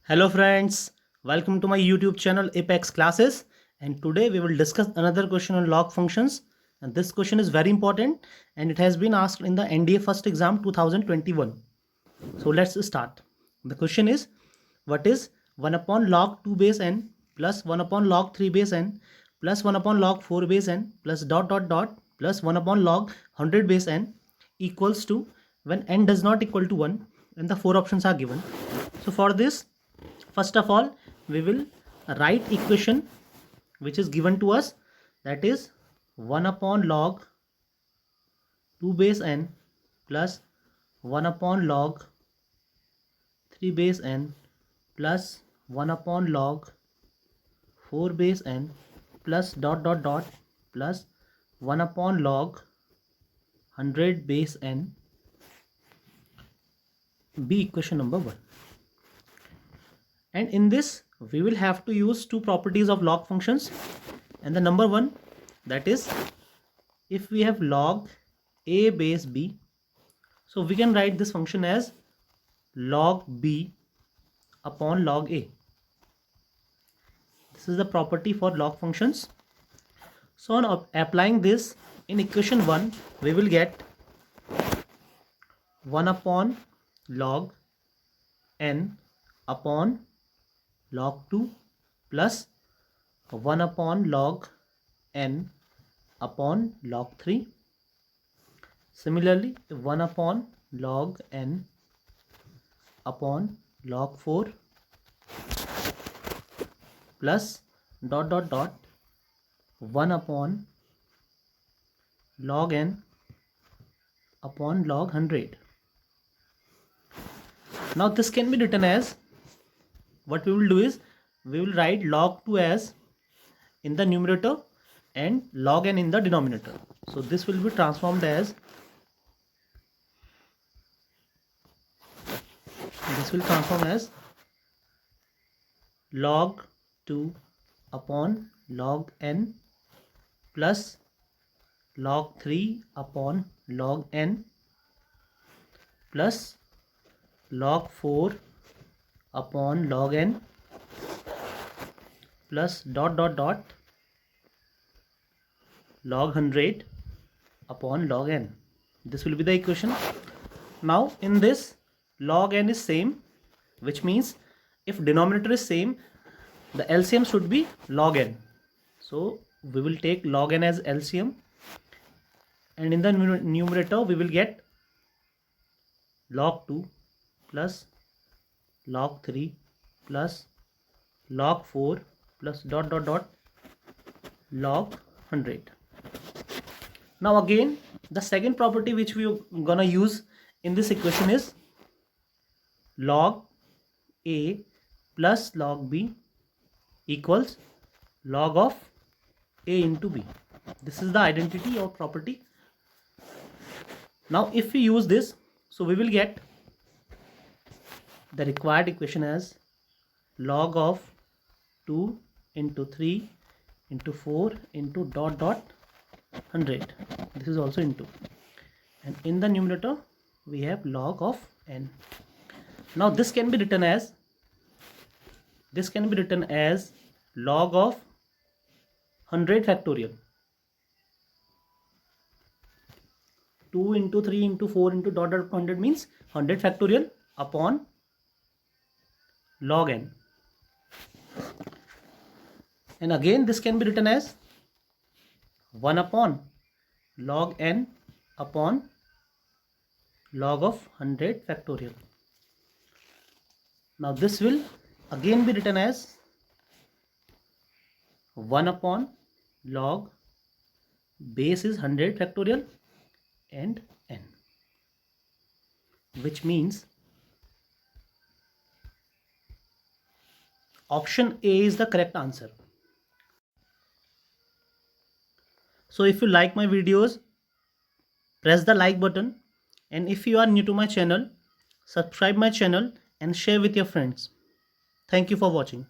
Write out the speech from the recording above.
Hello friends, welcome to my YouTube channel Apex Classes, and today we will discuss another question on log functions, and this question is very important and it has been asked in the NDA first exam 2021. So let's start. The question is, what is 1 upon log 2 base n plus 1 upon log 3 base n plus 1 upon log 4 base n plus dot dot dot plus 1 upon log 100 base n equals to when n does not equal to 1, and the four options are given. So for this, first of all, we will write equation which is given to us, that is 1 upon log 2 base n plus 1 upon log 3 base n plus 1 upon log 4 base n plus dot dot dot plus 1 upon log 100 base n be equation number 1. And in this we will have to use two properties of log functions, and the number one, that is if we have log a base b, so we can write this function as log b upon log a. This is the property for log functions. So on applying this in equation 1, we will get 1 upon log n upon log 2 plus 1 upon log n upon log 3. Similarly, 1 upon log n upon log 4 plus dot dot dot 1 upon log n upon log 100. Now this can be written as, what we will do is we will write log 2 as in the numerator and log n in the denominator. So this will be transformed as, log 2 upon log n plus log 3 upon log n plus log 4 upon log n plus dot dot dot log 100 upon log n. This will be the equation. Now in this, log n is same, which means if denominator is same, the LCM should be log n. So we will take log n as LCM, and in the numerator we will get log 2 plus log 3 plus log 4 plus dot dot dot log 100. Now again, the second property which we are gonna use in this equation is log a plus log b equals log of a into b. This is the identity or property. Now if we use this, so we will get the required equation as log of 2 into 3 into 4 into dot dot 100. This is also into, and in the numerator we have log of n. Now this can be written as log of 100 factorial. 2 into 3 into 4 into dot dot 100 means 100 factorial upon log n. And again this can be written as 1 upon log n upon log of 100 factorial. Now this will again be written as 1 upon log base is 100 factorial and n, which means option A is the correct answer. So if you like my videos, press the like button, and if you are new to my channel, subscribe my channel and share with your friends. Thank you for watching.